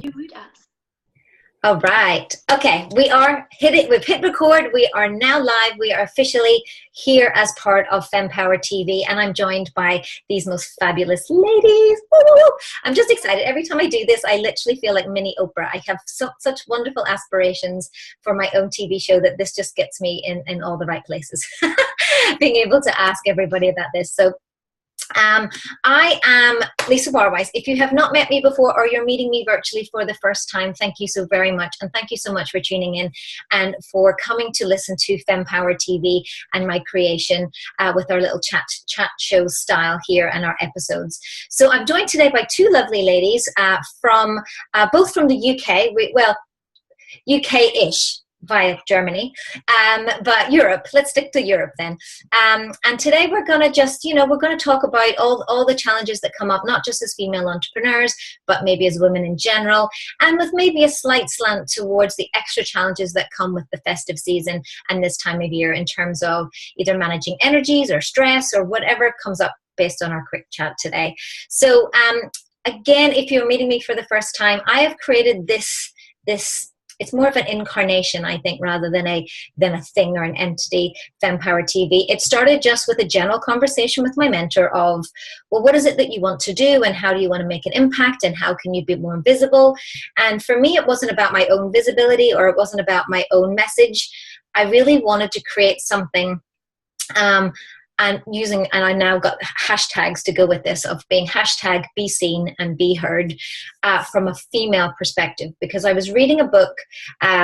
You would ask. All right. Okay. We've hit record. We are now live. We are officially here as part of Fempower TV, and I'm joined by these most fabulous ladies. Woo! I'm just excited. Every time I do this, I literally feel like mini Oprah. I have such wonderful aspirations for my own TV show that this just gets me in all the right places. Being able to ask everybody about this. So I am Lisa Barwise. If you have not met me before or you're meeting me virtually for the first time, thank you so very much. And thank you so much for tuning in and for coming to listen to Fempower TV and my creation with our little chat show style here and our episodes. So I'm joined today by two lovely ladies from both from the UK, UK-ish. Via Germany, but Europe. Let's stick to Europe then. And today we're going to just, we're going to talk about all the challenges that come up, not just as female entrepreneurs, but maybe as women in general, and with maybe a slight slant towards the extra challenges that come with the festive season and this time of year in terms of either managing energies or stress or whatever comes up based on our quick chat today. So again, if you're meeting me for the first time, I have created this it's more of an incarnation, I think, rather than a thing or an entity, Fempower TV. It started just with a general conversation with my mentor of, well, what is it that you want to do and how do you want to make an impact and how can you be more visible? And for me, it wasn't about my own visibility or it wasn't about my own message. I really wanted to create something and I now got hashtags to go with this of being hashtag be seen and be heard from a female perspective, because I was reading a book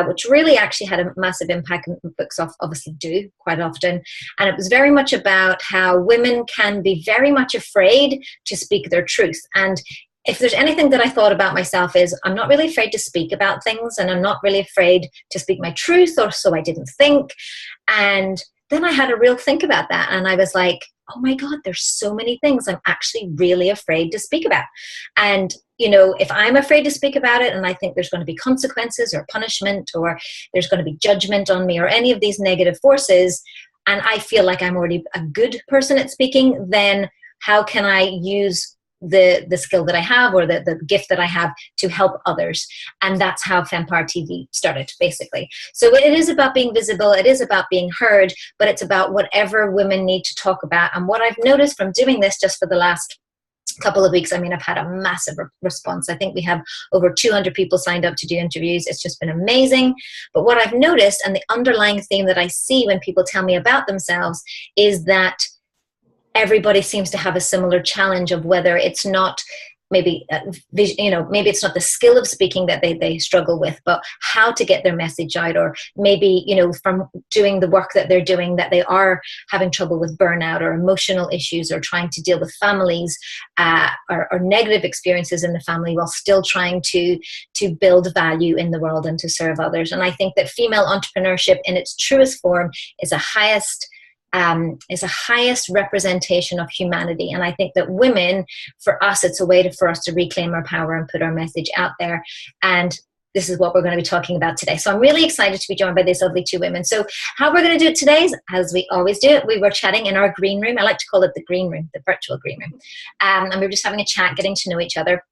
which really actually had a massive impact, and books obviously do quite often, and it was very much about how women can be very much afraid to speak their truth. And if there's anything that I thought about myself is I'm not really afraid to speak about things, and I'm not really afraid to speak my truth, or so I didn't think. And then I had a real think about that, and I was like, oh my God, there's so many things I'm actually really afraid to speak about. And, if I'm afraid to speak about it and I think there's going to be consequences or punishment or there's going to be judgment on me or any of these negative forces, and I feel like I'm already a good person at speaking, then how can I use the skill that I have or the gift that I have to help others? And that's how Fempower TV started, basically. So it is about being visible, it is about being heard, but it's about whatever women need to talk about. And what I've noticed from doing this just for the last couple of weeks, I've had a massive response. I think we have over 200 people signed up to do interviews. It's just been amazing. But what I've noticed, and the underlying theme that I see when people tell me about themselves, is that everybody seems to have a similar challenge of whether it's not maybe it's not the skill of speaking that they struggle with, but how to get their message out, or maybe from doing the work that they're doing that they are having trouble with burnout or emotional issues or trying to deal with families or negative experiences in the family while still trying to build value in the world and to serve others. And I think that female entrepreneurship in its truest form is a highest representation of humanity. And I think that women, for us, it's a way for us to reclaim our power and put our message out there. And this is what we're going to be talking about today. So I'm really excited to be joined by these lovely two women. So how we're going to do it today is, as we always do it, we were chatting in our green room. I like to call it the green room, the virtual green room. And we were just having a chat, getting to know each other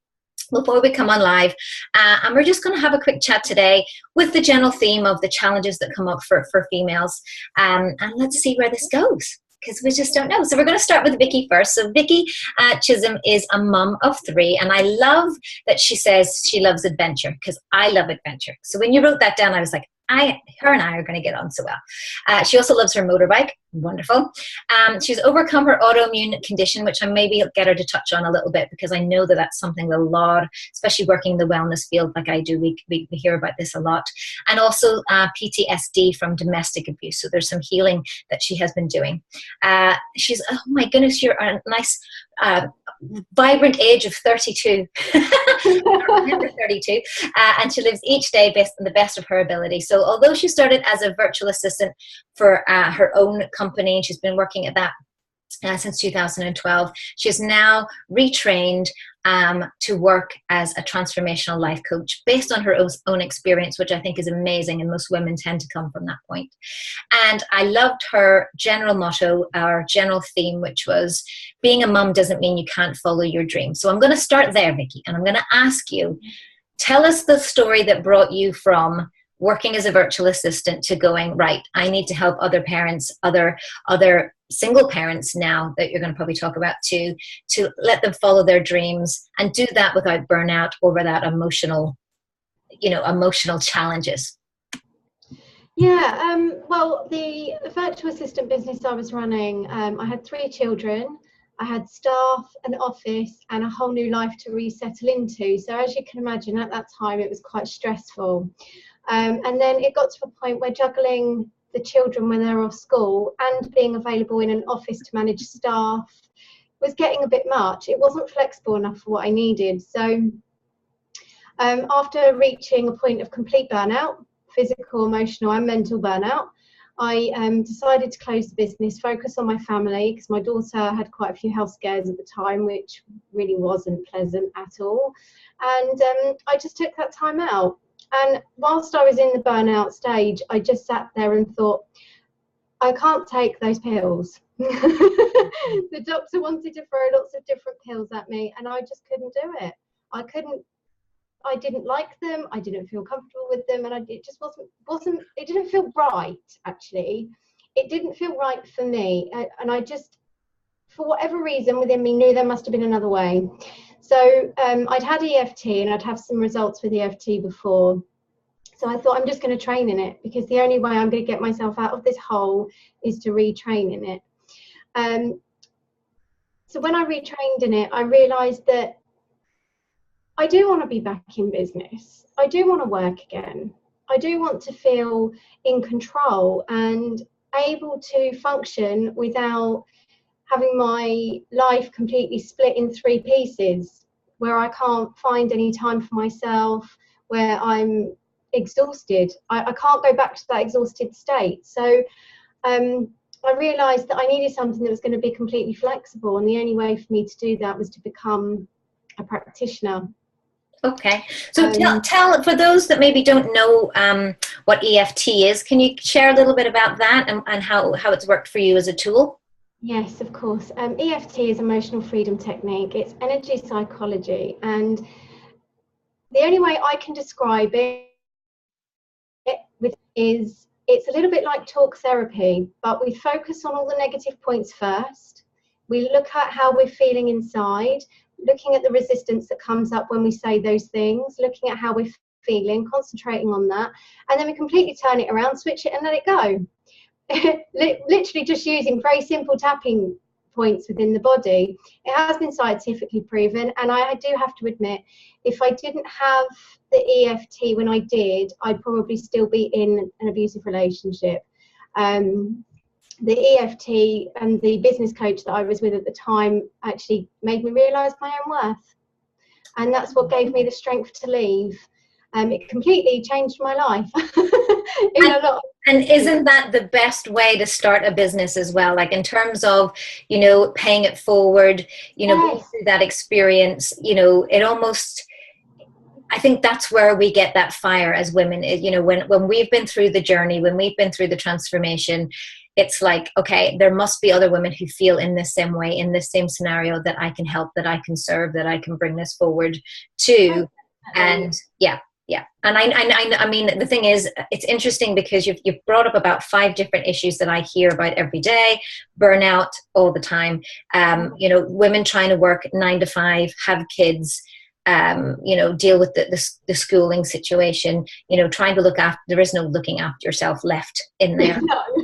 before we come on live, and we're just going to have a quick chat today with the general theme of the challenges that come up for females, and let's see where this goes, because we just don't know. So we're going to start with Vicki first. So Vicki Chisolm is a mum of 3, and I love that she says she loves adventure, because I love adventure. So when you wrote that down, I was like, her and I are going to get on so well. She also loves her motorbike. Wonderful. She's overcome her autoimmune condition, which I maybe get her to touch on a little bit, because I know that that's something a lot, especially working in the wellness field like I do, we hear about this a lot. And also PTSD from domestic abuse. So there's some healing that she has been doing. She's, oh my goodness, you're a nice vibrant age of 32. 32, and she lives each day based on the best of her ability. So although she started as a virtual assistant for her own company, and she's been working at that since 2012, she's now retrained to work as a transformational life coach based on her own experience, which I think is amazing, and most women tend to come from that point. And I loved her general motto, our general theme, which was being a mum doesn't mean you can't follow your dreams. So I'm going to start there, Vicki, and I'm going to ask you, tell us the story that brought you from working as a virtual assistant to going, right, I need to help other parents, other single parents now that you're going to probably talk about too, to let them follow their dreams and do that without burnout or without emotional challenges. Yeah, well, the virtual assistant business I was running, I had 3 children, I had staff, an office, and a whole new life to resettle into. So as you can imagine, at that time, it was quite stressful. And then it got to a point where juggling the children when they're off school and being available in an office to manage staff was getting a bit much. It wasn't flexible enough for what I needed. So after reaching a point of complete burnout, physical, emotional and mental burnout, I decided to close the business, focus on my family, because my daughter had quite a few health scares at the time, which really wasn't pleasant at all. And I just took that time out. And whilst I was in the burnout stage, I just sat there and thought, I can't take those pills. The doctor wanted to throw lots of different pills at me, and I just couldn't do it. I didn't like them. I didn't feel comfortable with them, and it just wasn't. It didn't feel right. Actually, it didn't feel right for me, and I just, for whatever reason within me, knew there must have been another way. So I'd had EFT, and I'd have some results with EFT before. So I thought, I'm just going to train in it, because the only way I'm going to get myself out of this hole is to retrain in it. So when I retrained in it, I realised that I do want to be back in business. I do want to work again. I do want to feel in control and able to function without having my life completely split in 3 pieces, where I can't find any time for myself, where I'm exhausted. I can't go back to that exhausted state. So I realised that I needed something that was going to be completely flexible, and the only way for me to do that was to become a practitioner. Okay, so tell for those that maybe don't know what EFT is, can you share a little bit about that and how it's worked for you as a tool? Yes, of course. EFT is emotional freedom technique. It's energy psychology, and the only way I can describe it is it's a little bit like talk therapy, but we focus on all the negative points first. We look at how we're feeling inside, looking at the resistance that comes up when we say those things, looking at how we're feeling, concentrating on that, and then we completely turn it around, switch it and let it go. Literally just using very simple tapping points within the body. It has been scientifically proven, and I do have to admit, if I didn't have the EFT when I did, I'd probably still be in an abusive relationship. The EFT and the business coach that I was with at the time actually made me realise my own worth, and that's what gave me the strength to leave. It completely changed my life. And isn't that the best way to start a business as well? Like in terms of, paying it forward, going through that experience, it almost, I think that's where we get that fire as women, when we've been through the journey, when we've been through the transformation, it's like, okay, there must be other women who feel in this same way, in this same scenario, that I can help, that I can serve, that I can bring this forward to. And yeah. And I mean, the thing is, it's interesting because you've brought up about 5 different issues that I hear about every day. Burnout all the time. Women trying to work 9 to 5, have kids, deal with the schooling situation, trying to look after, there is no looking after yourself left in there.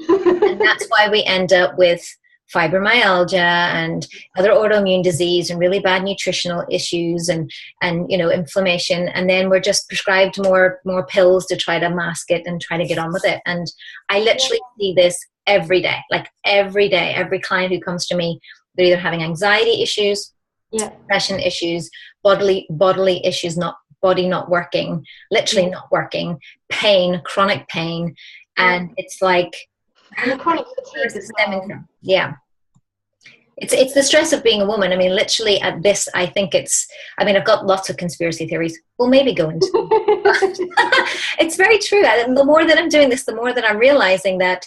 And that's why we end up with fibromyalgia and other autoimmune disease and really bad nutritional issues and inflammation, and then we're just prescribed more pills to try to mask it and try to get on with it. And I literally see this every day, every client who comes to me, they're either having anxiety issues, depression issues, bodily issues, body not working, literally not working, pain, chronic pain, and it's like, and chronic fatigue is stemming from. It's the stress of being a woman. I mean, literally at this, I think I've got lots of conspiracy theories. We'll maybe go into it's very true. And the more that I'm doing this, the more that I'm realizing that,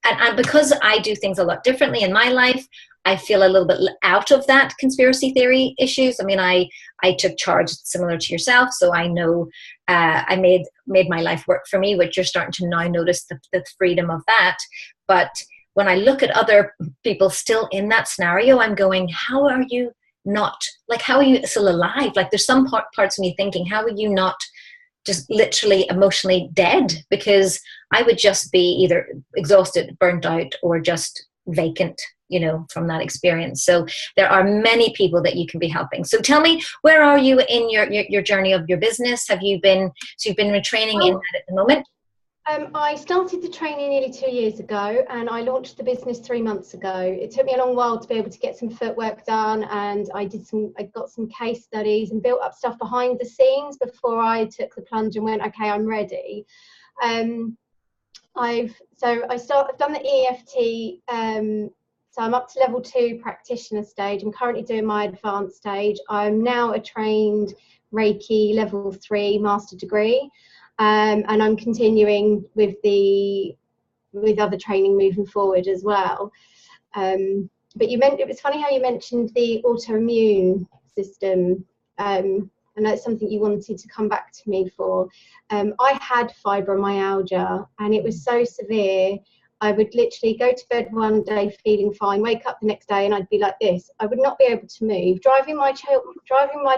and because I do things a lot differently in my life, I feel a little bit out of that conspiracy theory issues. I mean, I took charge similar to yourself, so I know I made my life work for me, which you're starting to now notice the freedom of that. But when I look at other people still in that scenario, I'm going, how are you not, like, how are you still alive? Like, there's some parts of me thinking, how are you not just literally emotionally dead? Because I would just be either exhausted, burnt out, or just vacant, from that experience. So there are many people that you can be helping. So tell me, where are you in your journey of your business? You've been retraining in that at the moment? I started the training nearly 2 years ago, and I launched the business 3 months ago. It took me a long while to be able to get some footwork done, and I got some case studies and built up stuff behind the scenes before I took the plunge and went, okay, I'm ready. I've done the EFT. So I'm up to level 2 practitioner stage. I'm currently doing my advanced stage. I'm now a trained Reiki level 3 master degree. And I'm continuing with other training moving forward as well. But it was funny how you mentioned the autoimmune system, and that's something you wanted to come back to me for. I had fibromyalgia, and it was so severe. I would literally go to bed one day feeling fine, wake up the next day, and I'd be like this. I would not be able to move. Driving my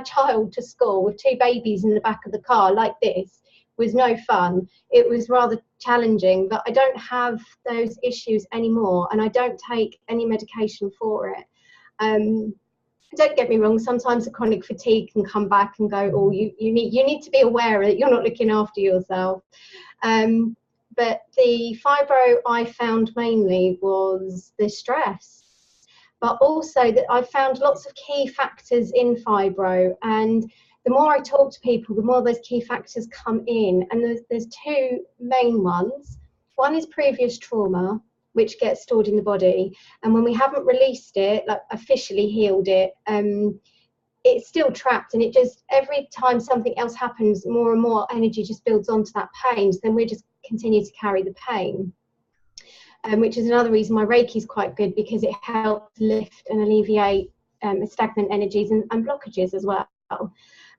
child to school with 2 babies in the back of the car like this was no fun. It was rather challenging, but I don't have those issues anymore, and I don't take any medication for it. Don't get me wrong, sometimes the chronic fatigue can come back and go, oh, you need to be aware that you're not looking after yourself. But the fibro I found mainly was the stress, but also that I found lots of key factors in fibro, and the more I talk to people, the more those key factors come in, and there's 2 main ones. One is previous trauma, which gets stored in the body, and when we haven't released it, like officially healed it, it's still trapped, and it just, every time something else happens, more and more energy just builds onto that pain, so then we just continue to carry the pain, which is another reason why Reiki is quite good, because it helps lift and alleviate stagnant energies and blockages as well.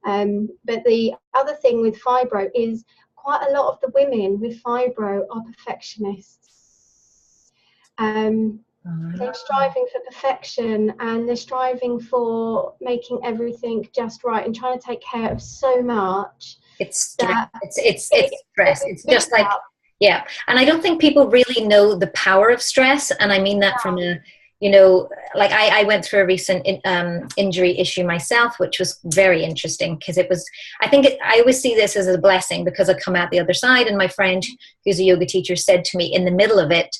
But the other thing with fibro is quite a lot of the women with fibro are perfectionists. They're striving for perfection, and they're striving for making everything just right and trying to take care of so much. It's stress. It's stress. It's just like, yeah. And I don't think people really know the power of stress. And I mean that from a, like I went through a recent injury issue myself, which was very interesting, because I always see this as a blessing, because I come out the other side. And my friend, who's a yoga teacher, said to me in the middle of it,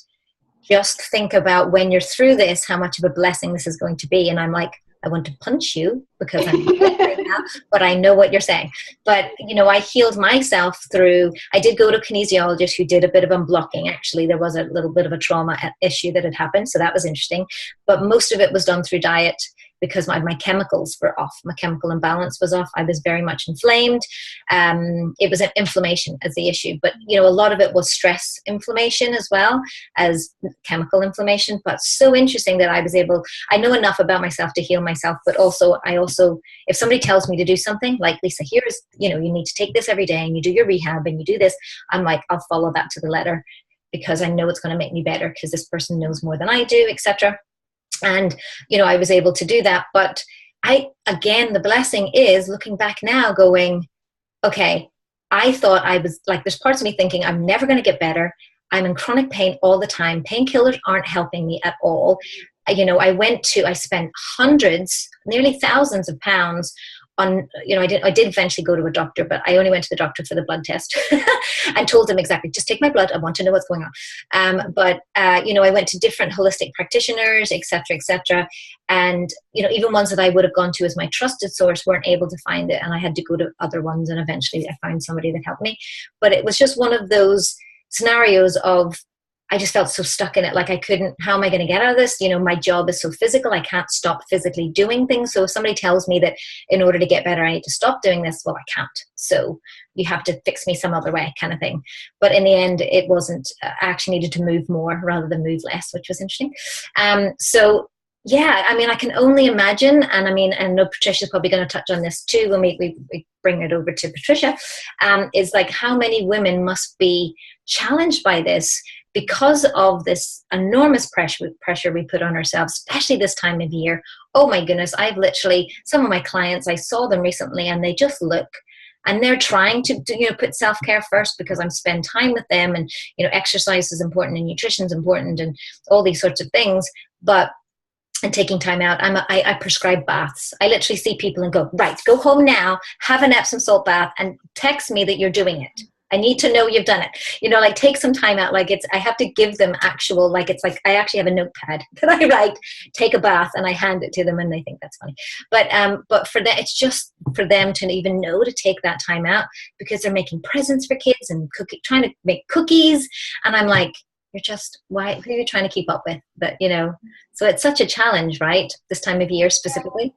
just think about when you're through this, how much of a blessing this is going to be. And I'm like, I want to punch you because I'm right now, but I know what you're saying. But, I healed myself through, I did go to a kinesiologist who did a bit of unblocking. Actually, there was a little bit of a trauma issue that had happened. So that was interesting. But most of it was done through diet, because my chemicals were off. My chemical imbalance was off. I was very much inflamed. It was an inflammation as the issue. But, a lot of it was stress inflammation as well as chemical inflammation. But so interesting that I know enough about myself to heal myself. But also, if somebody tells me to do something, like, Lisa, here's, you need to take this every day, and you do your rehab and you do this, I'm like, I'll follow that to the letter, because I know it's going to make me better, because this person knows more than I do, etc. And, I was able to do that. But the blessing is looking back now going, okay, I thought I was like, there's parts of me thinking I'm never going to get better. I'm in chronic pain all the time. Painkillers aren't helping me at all. I spent hundreds, nearly thousands of pounds on, I did eventually go to a doctor, but I only went to the doctor for the blood test and told him exactly, just take my blood. I want to know what's going on. But I went to different holistic practitioners, et cetera, and, even ones that I would have gone to as my trusted source weren't able to find it. And I had to go to other ones, and eventually I found somebody that helped me. But it was just one of those scenarios of, I just felt so stuck in it. Like, I couldn't, how am I going to get out of this? My job is so physical. I can't stop physically doing things. So if somebody tells me that in order to get better, I need to stop doing this, well, I can't. So you have to fix me some other way, kind of thing. But in the end, it wasn't, I actually needed to move more rather than move less, which was interesting. So Yeah, I mean, I can only imagine, and I mean, and I know Patricia's probably going to touch on this too when we bring it over to Patricia, is like how many women must be challenged by this because of this enormous pressure we put on ourselves, especially this time of year. Oh my goodness, I've literally, some of my clients, I saw them recently and they just look, and they're trying to put self-care first because I'm spend time with them, and exercise is important and nutrition is important and all these sorts of things, and taking time out. I prescribe baths. I literally see people and go, right, go home now, have an Epsom salt bath, and text me that you're doing it. I need to know you've done it. Like take some time out. Like I have to give them actual, like it's like I actually have a notepad that I write, take a bath, and I hand it to them, and they think that's funny. But for that, it's just for them to even know to take that time out, because they're making presents for kids and trying to make cookies, and I'm like, you're just, who are you trying to keep up with? But, so it's such a challenge, right? This time of year specifically.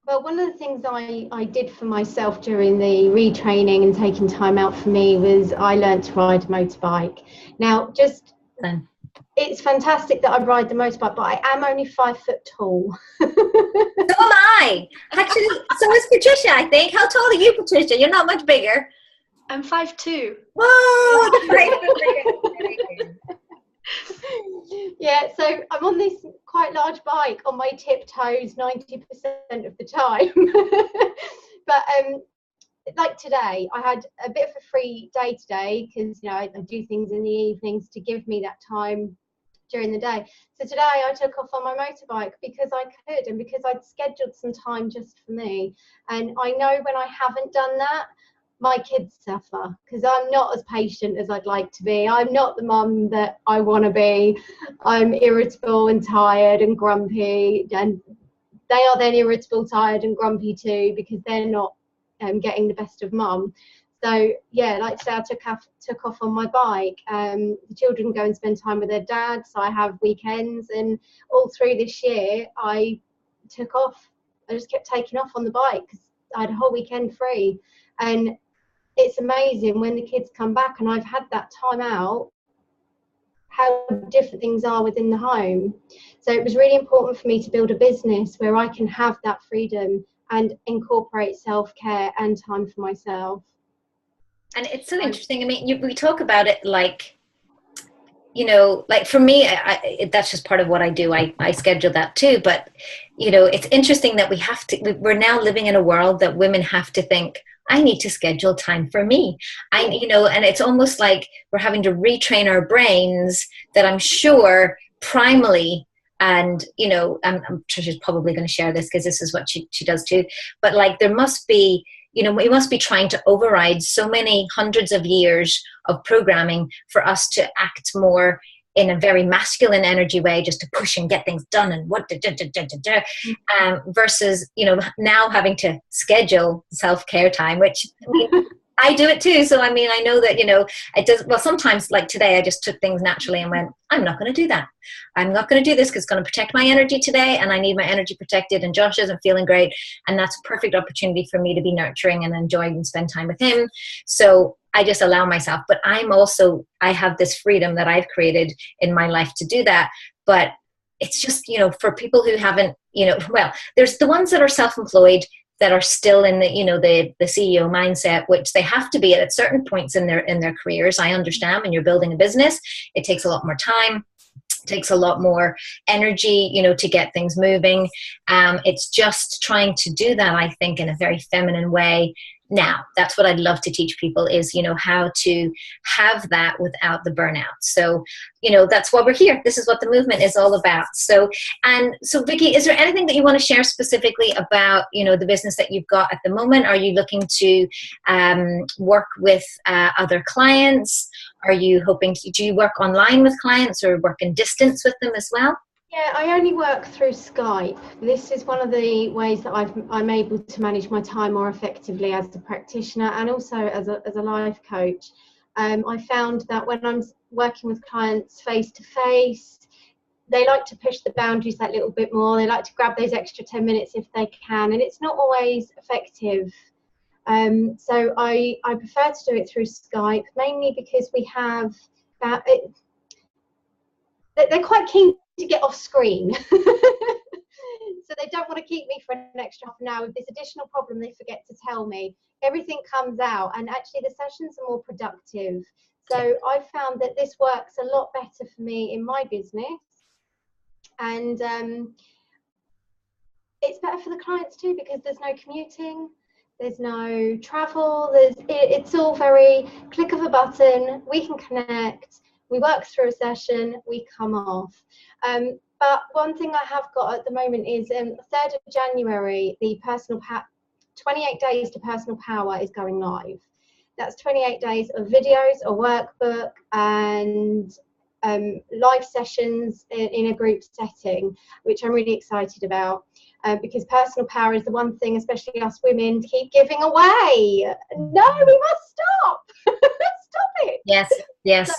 Well, one of the things I did for myself during the retraining and taking time out for me was I learned to ride a motorbike. Now, it's fantastic that I ride the motorbike, but I am only 5 foot tall. So am I. Actually, so is Patricia, I think. How tall are you, Patricia? You're not much bigger. I'm 5'2". Whoa! Yeah, so I'm on this quite large bike on my tiptoes 90% of the time. But like today, I had a bit of a free day today because I do things in the evenings to give me that time during the day. So today I took off on my motorbike because I could, and because I'd scheduled some time just for me. And I know when I haven't done that, my kids suffer because I'm not as patient as I'd like to be. I'm not the mum that I want to be. I'm irritable and tired and grumpy, and they are then irritable, tired and grumpy too because they're not getting the best of mum. So yeah, like today I took off on my bike. The children go and spend time with their dad, so I have weekends, and all through this year I took off. I just kept taking off on the bike because I had a whole weekend free. And it's amazing when the kids come back and I've had that time out, how different things are within the home. So it was really important for me to build a business where I can have that freedom and incorporate self-care and time for myself. And it's so interesting. I mean, we talk about it like, like for me, that's just part of what I do. I schedule that too. But, it's interesting that we're now living in a world that women have to think, I need to schedule time for me. And it's almost like we're having to retrain our brains that I'm sure primally, and, I'm sure she's probably going to share this because this is what she does too. But like, there must be, we must be trying to override so many hundreds of years of programming for us to act more in a very masculine energy way, just to push and get things done and versus, now having to schedule self-care time, which I do it too. So, I mean, I know that, it does, well, sometimes like today, I just took things naturally and went, I'm not going to do that. I'm not going to do this because it's going to protect my energy today, and I need my energy protected, and Josh isn't feeling great. And that's a perfect opportunity for me to be nurturing and enjoy and spend time with him. So I just allow myself, but I have this freedom that I've created in my life to do that. But it's just, for people who haven't, well, there's the ones that are self-employed that are still in the CEO mindset, which they have to be at certain points in their careers. I understand when you're building a business, it takes a lot more time. Takes a lot more energy, to get things moving. It's just trying to do that, I think, in a very feminine way. Now, that's what I'd love to teach people is, how to have that without the burnout. So, that's why we're here. This is what the movement is all about. So Vicki, is there anything that you want to share specifically about, the business that you've got at the moment? Are you looking to work with other clients? Are you hoping do you work online with clients or work in distance with them as well? Yeah, I only work through Skype. This is one of the ways that I'm able to manage my time more effectively as a practitioner and also as a life coach. I found that when I'm working with clients face to face, they like to push the boundaries that little bit more. They like to grab those extra 10 minutes if they can, and it's not always effective. So I prefer to do it through Skype, mainly because we have they're quite keen to get off screen. So they don't want to keep me for an extra half an hour. With this additional problem, they forget to tell me. Everything comes out, and actually the sessions are more productive. So I found that this works a lot better for me in my business, and it's better for the clients too, because there's no commuting, there's no travel, it's all very click of a button. We can connect, we work through a session, we come off. But one thing I have got at the moment is 3rd of January, the 28 days to personal power is going live. That's 28 days of videos, a workbook, and live sessions in a group setting, which I'm really excited about, because personal power is the one thing, especially us women, keep giving away. No, we must stop. Stop it. Yes.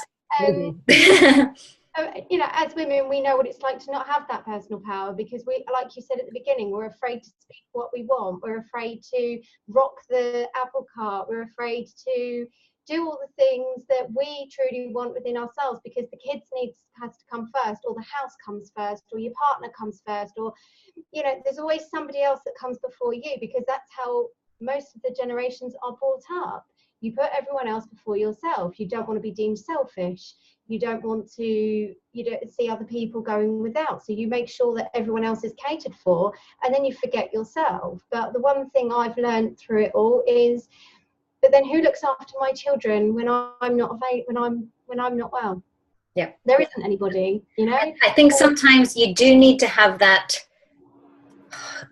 So, you know, as women, we know what it's like to not have that personal power, because we, like you said at the beginning, we're afraid to speak what we want. We're afraid to rock the apple cart. We're afraid to do all the things that we truly want within ourselves, because the kids' needs has to come first, or the house comes first, or your partner comes first, or, you know, there's always somebody else that comes before you, because that's how most of the generations are brought up. You put everyone else before yourself. You don't want to be deemed selfish. You don't want to, you don't see other people going without. So you make sure that everyone else is catered for, and then you forget yourself. But the one thing I've learned through it all is, but then who looks after my children when I'm not when I'm not well? Yeah, there isn't anybody, you know. I think sometimes you do need to have that.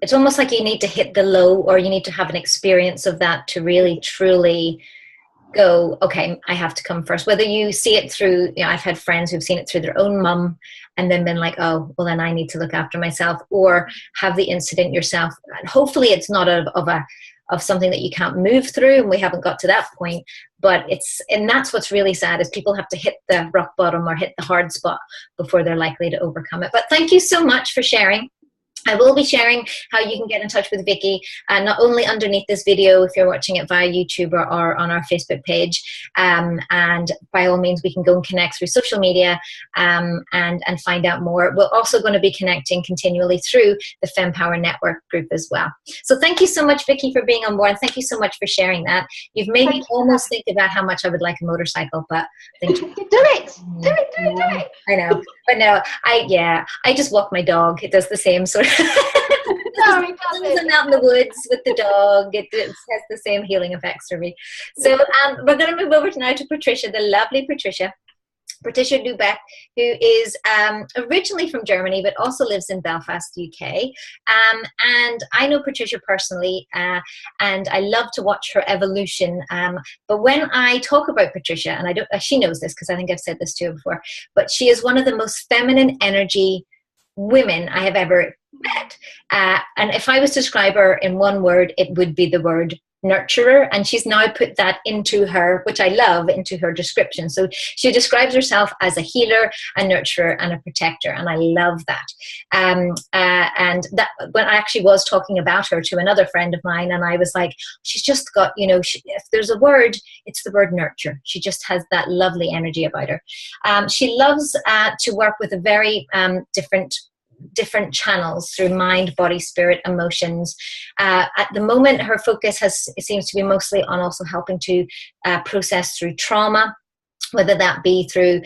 It's almost like you need to hit the low, or you need to have an experience of that to really truly go, okay, I have to come first. Whether you see it through, you know, I've had friends who've seen it through their own mum and then been like, oh, well, then I need to look after myself, or have the incident yourself. And hopefully it's not of something that you can't move through, and we haven't got to that point. But and that's what's really sad, is people have to hit the rock bottom or hit the hard spot before they're likely to overcome it. But thank you so much for sharing. I will be sharing how you can get in touch with Vicki, not only underneath this video if you're watching it via YouTube, or on our Facebook page. And by all means, we can go and connect through social media and find out more. We're also going to be connecting continually through the Fempower Network group as well. So thank you so much, Vicki, for being on board. Thank you so much for sharing that. You've made me almost think about how much I would like a motorcycle, but do it. I know, but no, I just walk my dog. It does the same sort of. No, it doesn't. I'm out in the woods with the dog. It has the same healing effects for me. So we're going to move over now to Patricia, the lovely Patricia Luebeck, who is originally from Germany but also lives in Belfast, UK. And I know Patricia personally, and I love to watch her evolution. But when I talk about Patricia, and she knows this because I think I've said this to her before, but she is one of the most feminine energy women I have ever met. And if I was to describe her in one word, it would be the word nurturer. And she's now put that into her, which I love, into her description. So she describes herself as a healer, a nurturer, and a protector. And I love that. And that, when I actually was talking about her to another friend of mine, and I was like, she's just got, you know, if there's a word, it's the word nurture. She just has that lovely energy about her. She loves to work with a very different channels through mind, body, spirit, emotions. At the moment, her focus seems to be mostly on also helping to process through trauma, whether that be through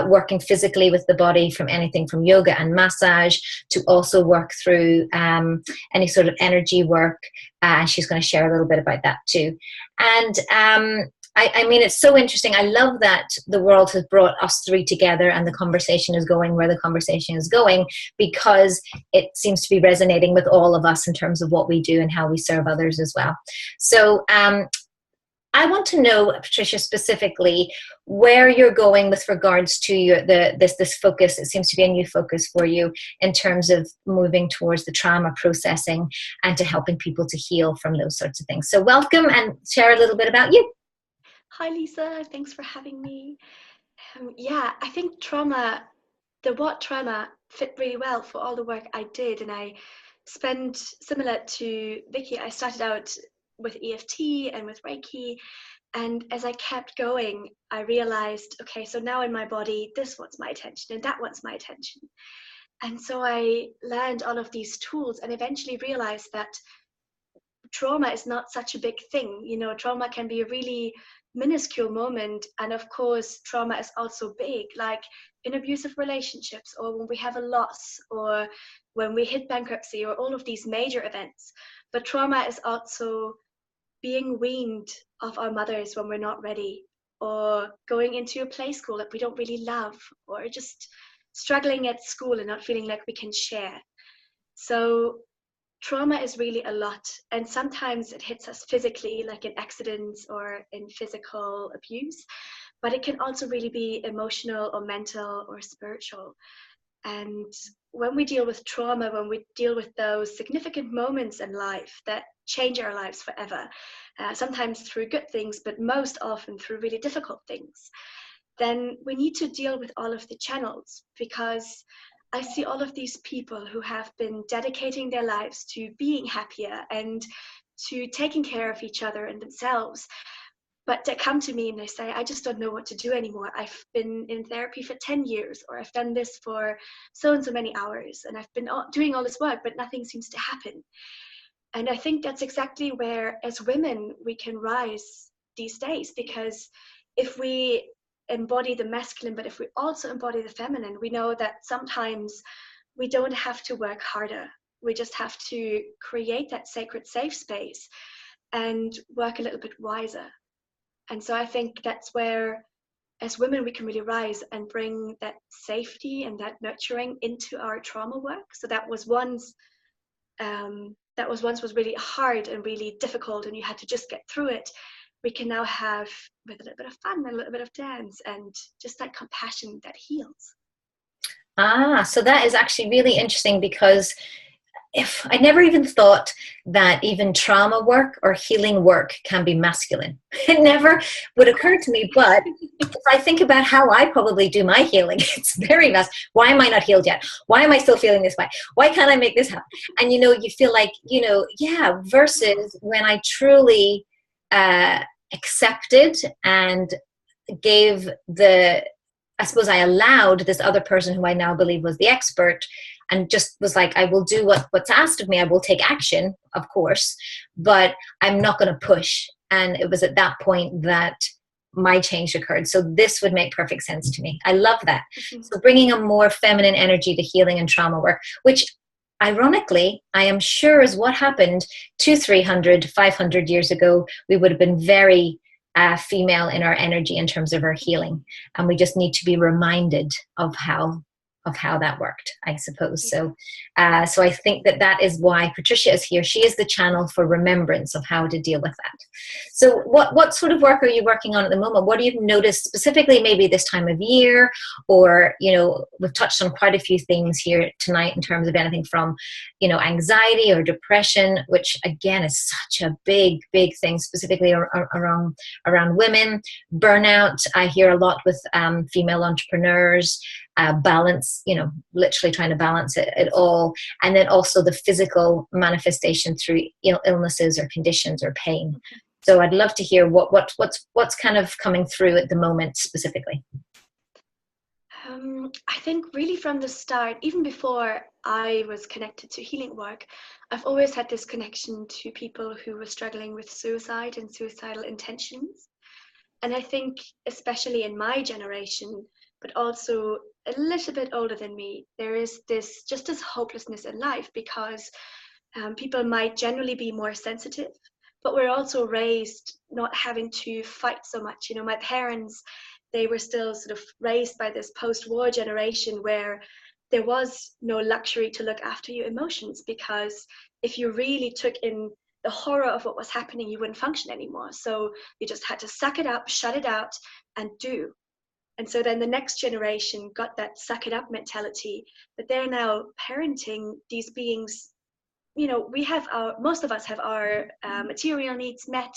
working physically with the body, from anything from yoga and massage, to also work through any sort of energy work. She's going to share a little bit about that too. And I mean, it's so interesting. I love that the world has brought us three together, and the conversation is going where the conversation is going, because it seems to be resonating with all of us in terms of what we do and how we serve others as well. So I want to know, Patricia, specifically where you're going with regards to this focus. It seems to be a new focus for you in terms of moving towards the trauma processing and to helping people to heal from those sorts of things. So welcome, and share a little bit about you. Hi Lisa, thanks for having me. Yeah, I think trauma fit really well for all the work I did, and I spent, similar to Vicki, I started out with EFT and with Reiki, and as I kept going, I realized, okay, so now in my body, this wants my attention and that wants my attention. And so I learned all of these tools and eventually realized that trauma is not such a big thing. You know, trauma can be a really minuscule moment. And of course, trauma is also big, like in abusive relationships, or when we have a loss, or when we hit bankruptcy, or all of these major events. But trauma is also being weaned of our mothers when we're not ready, or going into a play school that we don't really love, or just struggling at school and not feeling like we can share. So trauma is really a lot, and sometimes it hits us physically, like in accidents or in physical abuse, but it can also really be emotional or mental or spiritual. And when we deal with trauma, when we deal with those significant moments in life that change our lives forever, sometimes through good things, but most often through really difficult things, then we need to deal with all of the channels, because I see all of these people who have been dedicating their lives to being happier and to taking care of each other and themselves. But they come to me and they say, I just don't know what to do anymore. I've been in therapy for 10 years, or I've done this for so and so many hours, and I've been doing all this work, but nothing seems to happen. And I think that's exactly where, as women, we can rise these days, because if we embody the masculine, but if we also embody the feminine, we know that sometimes we don't have to work harder. We just have to create that sacred safe space and work a little bit wiser. And so I think that's where, as women, we can really rise and bring that safety and that nurturing into our trauma work. So that was once was really hard and really difficult, and you had to just get through it. We can now have, with a little bit of fun and a little bit of dance and just that compassion that heals. So that is actually really interesting, because if I never even thought that even trauma work or healing work can be masculine. It never would occur to me. But if I think about how I probably do my healing, it's very masculine. Why am I not healed yet? Why am I still feeling this way? Why can't I make this happen? And, you feel like, versus when I truly accepted and gave I suppose I allowed this other person who I now believe was the expert, and just was like, I will do what's asked of me. I will take action, of course, but I'm not going to push. And it was at that point that my change occurred. So this would make perfect sense to me. I love that. Mm-hmm. So bringing a more feminine energy to healing and trauma work, which ironically, I am sure is what happened 200, 300, 500 years ago. We would have been very female in our energy in terms of our healing, and we just need to be reminded of how that worked, I suppose. So so I think that is why Patricia is here. She is the channel for remembrance of how to deal with that. So what sort of work are you working on at the moment? What do you notice specifically, maybe this time of year, or we've touched on quite a few things here tonight in terms of anything from anxiety or depression, which again is such a big thing, specifically around women. Burnout, I hear a lot with female entrepreneurs. Balance, literally trying to balance it all, and then also the physical manifestation through illnesses or conditions or pain. So I'd love to hear what's kind of coming through at the moment specifically. I think really from the start, even before I was connected to healing work, I've always had this connection to people who were struggling with suicide and suicidal intentions. And I think especially in my generation, but also a little bit older than me, there is this hopelessness in life, because people might generally be more sensitive, but we're also raised not having to fight so much. My parents, they were still sort of raised by this post-war generation where there was no luxury to look after your emotions, because if you really took in the horror of what was happening, you wouldn't function anymore. So you just had to suck it up, shut it out, and do. And so then the next generation got that suck it up mentality, but they're now parenting these beings. Most of us have our material needs met.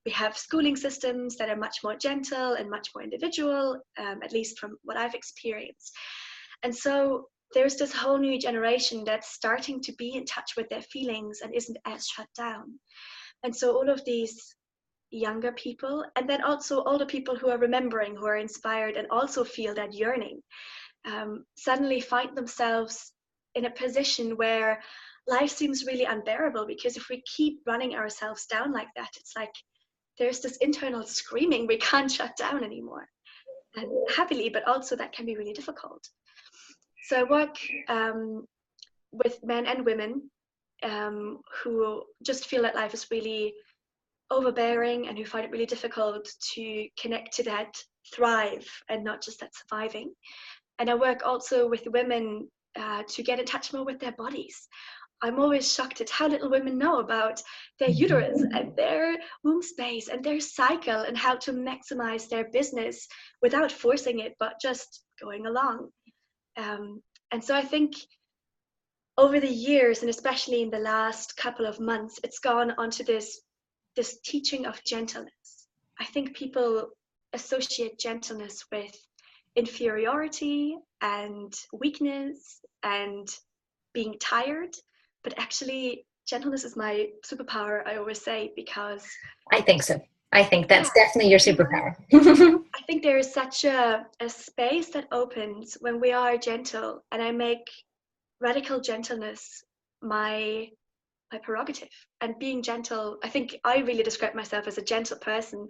We have schooling systems that are much more gentle and much more individual, at least from what I've experienced. And so there's this whole new generation that's starting to be in touch with their feelings and isn't as shut down. And so all of these younger people, and then also older people who are remembering, who are inspired and also feel that yearning, suddenly find themselves in a position where life seems really unbearable, because if we keep running ourselves down like that, it's like there's this internal screaming we can't shut down anymore. And happily, but also that can be really difficult. So I work with men and women who just feel that life is really overbearing and who find it really difficult to connect to that thrive and not just that surviving. And I work also with women to get in touch more with their bodies. I'm always shocked at how little women know about their uterus and their womb space and their cycle, and how to maximize their business without forcing it, but just going along. And so I think over the years, and especially in the last couple of months, it's gone onto this teaching of gentleness. I think people associate gentleness with inferiority and weakness and being tired, but actually gentleness is my superpower, I always say, because I think so. I think that's definitely your superpower. I think there is such a space that opens when we are gentle, and I make radical gentleness my prerogative. And being gentle, I think I really describe myself as a gentle person,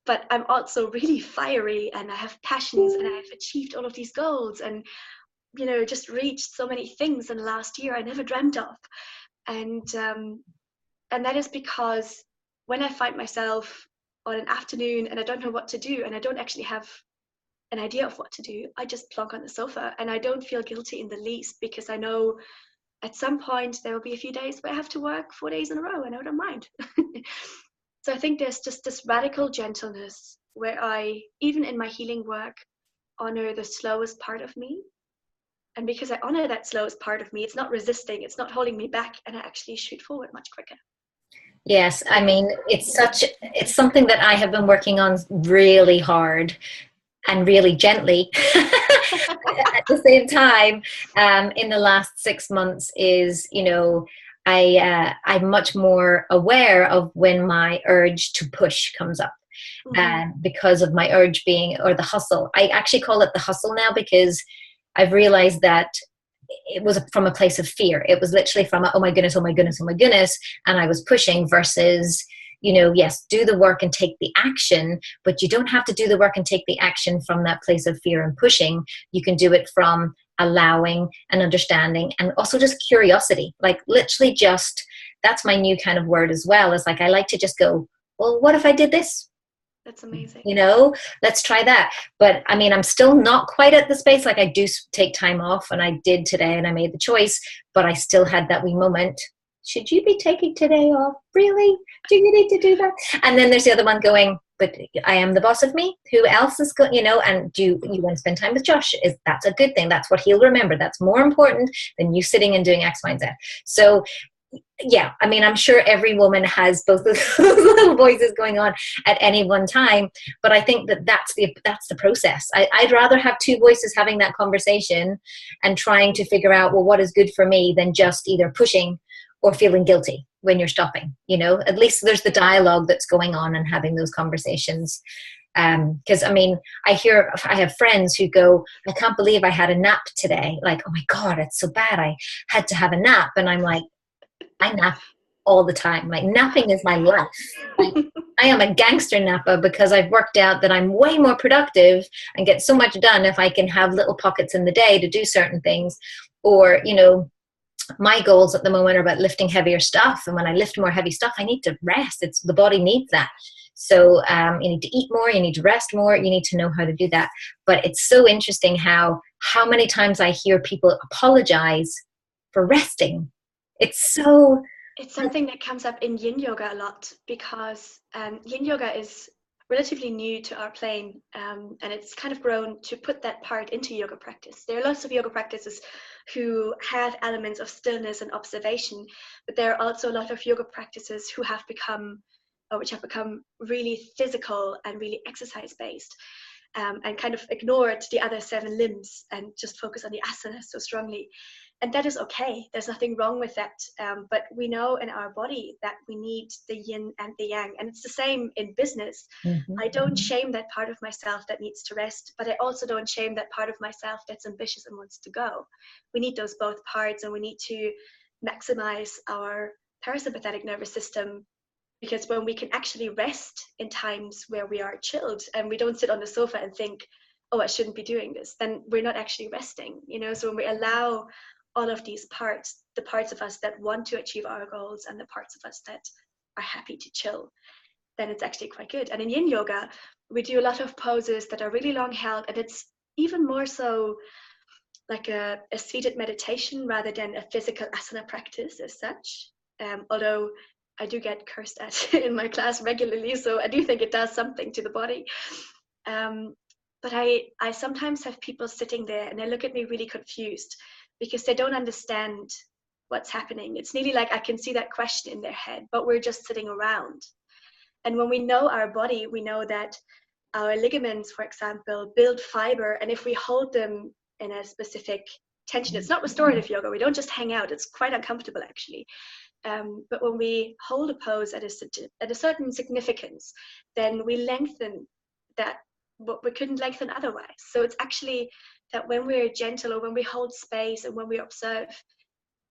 but I'm also really fiery, and I have passions, and I've achieved all of these goals, and just reached so many things in the last year I never dreamt of. And that is because when I find myself on an afternoon and I don't know what to do, and I don't actually have an idea of what to do, I just plonk on the sofa, and I don't feel guilty in the least, because I know at some point there will be a few days where I have to work 4 days in a row, and I don't mind. So I think there's just this radical gentleness where I, even in my healing work, honor the slowest part of me. And because I honor that slowest part of me, it's not resisting, it's not holding me back, and I actually shoot forward much quicker. Yes, I mean, it's something that I have been working on really hard and really gently at the same time in the last 6 months is, I'm much more aware of when my urge to push comes up. Because of my urge being, or the hustle. I actually call it the hustle now, because I've realized that it was from a place of fear. It was literally from, oh my goodness, oh my goodness, oh my goodness. And I was pushing versus, yes, do the work and take the action, but you don't have to do the work and take the action from that place of fear and pushing. You can do it from allowing and understanding, and also just curiosity. Like literally just, that's my new kind of word as well. Is like, I like to just go, well, what if I did this? That's amazing. Let's try that. But I mean, I'm still not quite at the space. Like I do take time off, and I did today, and I made the choice, but I still had that wee moment. Should you be taking today off? Really? Do you need to do that? And then there's the other one going, but I am the boss of me. Who else is going, and do you want to spend time with Josh? That's a good thing. That's what he'll remember. That's more important than you sitting and doing X, Y, and Z. So yeah, I mean, I'm sure every woman has both of those little voices going on at any one time, but I think that's the process. I'd rather have two voices having that conversation and trying to figure out, well, what is good for me, than just either pushing or feeling guilty when you're stopping. At least there's the dialogue that's going on and having those conversations. Because I mean, I have friends who go, I can't believe I had a nap today. Like, oh my God, it's so bad. I had to have a nap. And I'm like, I nap all the time. Like napping is my life. Like, I am a gangster napper, because I've worked out that I'm way more productive and get so much done if I can have little pockets in the day to do certain things. Or, my goals at the moment are about lifting heavier stuff. And when I lift more heavy stuff, I need to rest. The body needs that. So you need to eat more, you need to rest more, you need to know how to do that. But it's so interesting how many times I hear people apologize for resting. It's something that comes up in yin yoga a lot, because yin yoga is relatively new to our plane, and it's kind of grown to put that part into yoga practice. There are lots of yoga practices who have elements of stillness and observation, but there are also a lot of yoga practices which have become really physical and really exercise based, and kind of ignored the other 7 limbs and just focus on the asanas so strongly. And that is okay. There's nothing wrong with that. But we know in our body that we need the yin and the yang. And it's the same in business. Mm-hmm. I don't shame that part of myself that needs to rest, but I also don't shame that part of myself that's ambitious and wants to go. We need those both parts, and we need to maximize our parasympathetic nervous system, because when we can actually rest in times where we are chilled and we don't sit on the sofa and think, oh, I shouldn't be doing this, then we're not actually resting, you know. So when we allow all of these parts, the parts of us that want to achieve our goals and the parts of us that are happy to chill, then it's actually quite good. And in yin yoga, we do a lot of poses that are really long held, and it's even more so like a seated meditation rather than a physical asana practice as such. Although I do get cursed at in my class regularly, so I do think it does something to the body. But I sometimes have people sitting there and they look at me really confused because they don't understand what's happening. It's nearly like I can see that question in their head, but we're just sitting around. And when we know our body, we know that our ligaments, for example, build fiber, and if we hold them in a specific tension, it's not restorative yoga. We don't just hang out. It's quite uncomfortable, actually. But when we hold a pose at a certain significance, then we lengthen that what we couldn't lengthen otherwise. So it's actually that when we're gentle, or when we hold space, and when we observe,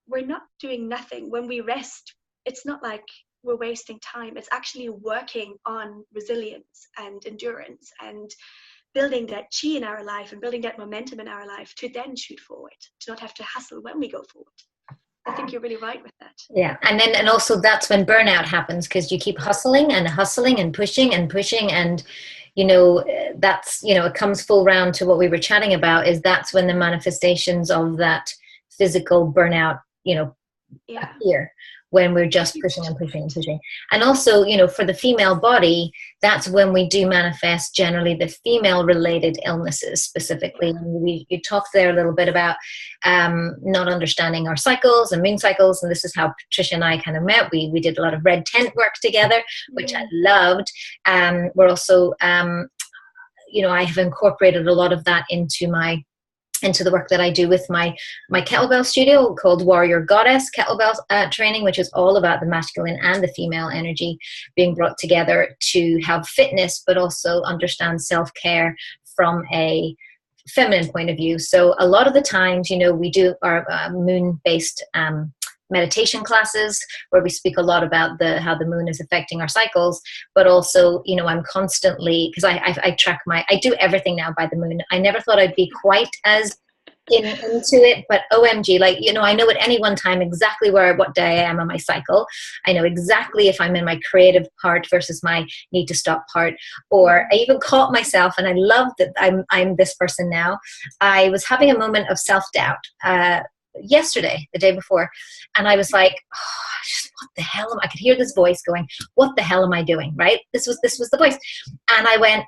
we're not doing nothing. When we rest, it's not like we're wasting time. It's actually working on resilience and endurance and building that chi in our life and building that momentum in our life to then shoot forward, to not have to hustle when we go forward. I think you're really right with that. Yeah. And also that's when burnout happens, because you keep hustling and pushing and, you know, that's, you know, it comes full round to what we were chatting about, is that's when the manifestations of that physical burnout, you know, appear, when we're just pushing and pushing and pushing. And also, you know, for the female body, that's when we do manifest generally the female related illnesses specifically. And you talked there a little bit about not understanding our cycles and moon cycles. And this is how Patricia and I kind of met. We did a lot of red tent work together, which I loved. We're also, you know, I have incorporated a lot of that into the work that I do with my kettlebell studio called Warrior Goddess Kettlebell Training, which is all about the masculine and the female energy being brought together to have fitness, but also understand self-care from a feminine point of view. So a lot of the times, you know, we do our moon-based meditation classes where we speak a lot about how the moon is affecting our cycles, but also, you know, I'm constantly, because I track I do everything now by the moon. I never thought I'd be quite as into it, but OMG, like, you know, I know at any one time exactly what day I am on my cycle. I know exactly if I'm in my creative part versus my need to stop part. Or I even caught myself, and I love that I'm this person now. I was having a moment of self-doubt yesterday, the day before, and I was like, oh, what the hell I could hear this voice going, what the hell am I doing, right? This was the voice. And I went,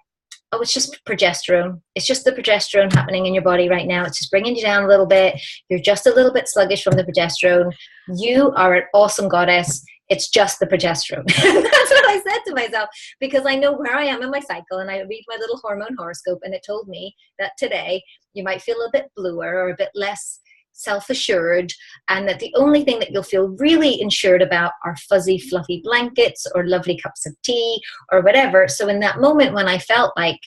oh, it's just progesterone. It's just the progesterone happening in your body right now. It's just bringing you down a little bit. You're just a little bit sluggish from the progesterone. You are an awesome goddess. It's just the progesterone. That's what I said to myself, because I know where I am in my cycle, and I read my little hormone horoscope, and it told me that today you might feel a bit bluer or a bit less self-assured, and that the only thing that you'll feel really insured about are fuzzy fluffy blankets or lovely cups of tea or whatever. So in that moment when I felt like,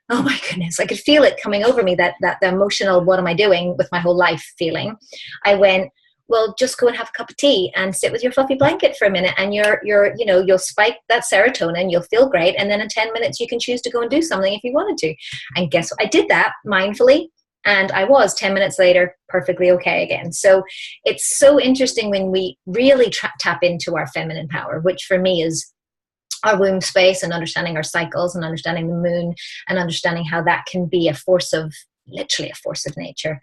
oh my goodness, I could feel it coming over me, that the emotional what am I doing with my whole life feeling, I went, well, just go and have a cup of tea and sit with your fluffy blanket for a minute, and you'll spike that serotonin, you'll feel great, and then in 10 minutes you can choose to go and do something if you wanted to. And guess what? I did that mindfully, and I was 10 minutes later perfectly okay again. So it's so interesting when we really tap into our feminine power, which for me is our womb space and understanding our cycles and understanding the moon and understanding how that can be literally a force of nature.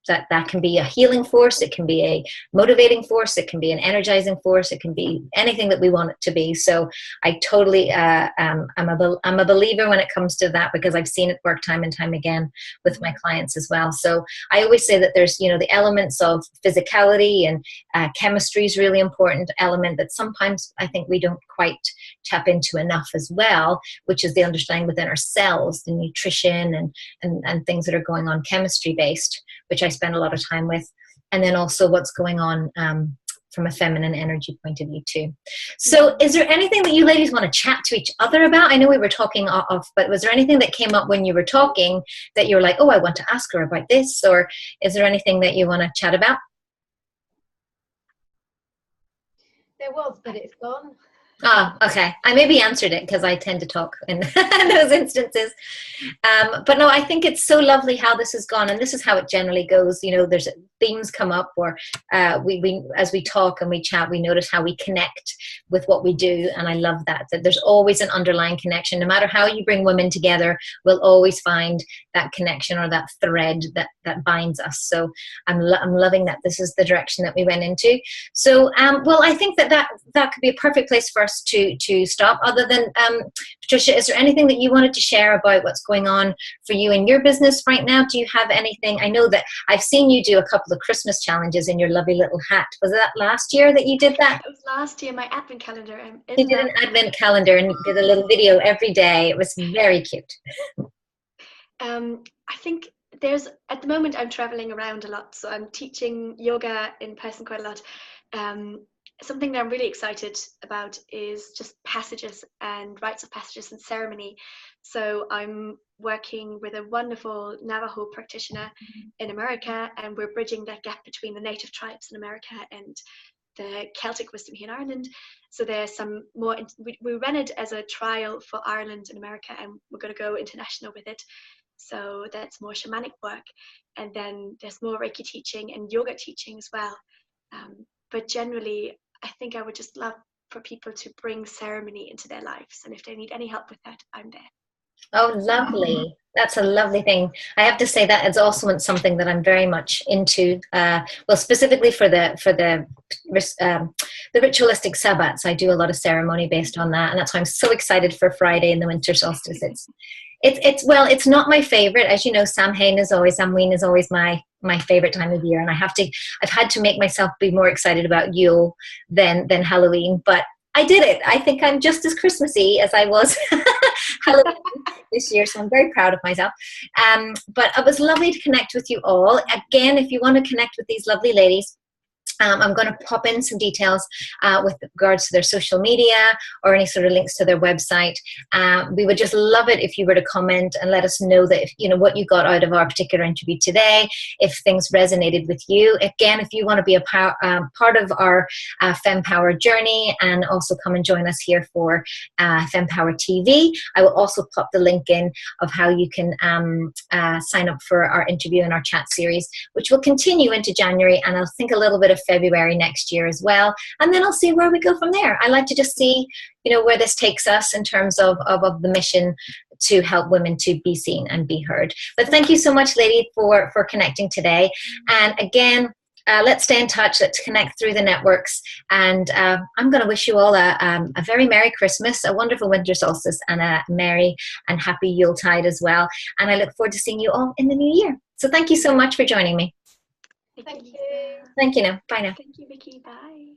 That can be a healing force, it can be a motivating force, it can be an energizing force, it can be anything that we want it to be. So I totally, I'm a believer when it comes to that, because I've seen it work time and time again with my clients as well. So I always say that there's, you know, the elements of physicality and chemistry is really important element that sometimes I think we don't quite tap into enough as well, which is the understanding within our cells, the nutrition and things that are going on chemistry based. which I spend a lot of time with, and then also what's going on from a feminine energy point of view too. So is there anything that you ladies want to chat to each other about? I know we were talking off, but was there anything that came up when you were talking that you were like, oh, I want to ask her about this? Or is there anything that you want to chat about? There was, but it's gone. Oh, okay. I maybe answered it because I tend to talk in those instances. But no, I think it's so lovely how this has gone, and this is how it generally goes. You know, there's themes come up, or we as we talk and we chat, we notice how we connect with what we do, and I love that there's always an underlying connection. No matter how you bring women together, we'll always find that connection or that thread that binds us. So I'm loving that this is the direction that we went into. So well, I think that could be a perfect place for us to stop. Other than Patricia, is there anything that you wanted to share about what's going on for you in your business right now? Do you have anything? I know that I've seen you do a couple of Christmas challenges in your lovely little hat. Was that last year that you did that? It was last year, my advent calendar. You did an advent calendar and did a little video every day. It was very cute. I think at the moment I'm traveling around a lot, so I'm teaching yoga in person quite a lot. Something that I'm really excited about is just passages and rites of passages and ceremony. So I'm working with a wonderful Navajo practitioner in America, and we're bridging that gap between the native tribes in America and the Celtic wisdom here in Ireland. So there's some more, we ran it as a trial for Ireland and America, and we're going to go international with it. So that's more shamanic work. And then there's more Reiki teaching and yoga teaching as well. But generally, I think I would just love for people to bring ceremony into their lives. And if they need any help with that, I'm there. Oh, lovely. That's a lovely thing. I have to say that it's also something that I'm very much into. Well, specifically for the ritualistic sabbats, I do a lot of ceremony based on that. And that's why I'm so excited for Friday and the winter solstice. It's not my favorite. As you know, Samhain is always my favorite time of year. And I've had to make myself be more excited about Yule than Halloween, but I did it. I think I'm just as Christmassy as I was Halloween this year, so I'm very proud of myself. But it was lovely to connect with you all. Again, if you want to connect with these lovely ladies, I'm going to pop in some details with regards to their social media or any sort of links to their website. We would just love it if you were to comment and let us know that what you got out of our particular interview today, if things resonated with you. Again, if you want to be a part of our Fempower journey and also come and join us here for Fempower TV, I will also pop the link in of how you can sign up for our interview and our chat series, which will continue into January, and I'll think a little bit of February next year as well, and then I'll see where we go from there. I like to just see where this takes us in terms of the mission to help women to be seen and be heard. But thank you so much, lady, for connecting today. And again, let's stay in touch. Let's connect through the networks. And I'm going to wish you all a very Merry Christmas, a wonderful winter solstice, and a merry and happy Yuletide as well. And I look forward to seeing you all in the new year. So thank you so much for joining me. Thank you. Thank you now. Bye now. Thank you, Vicki. Bye.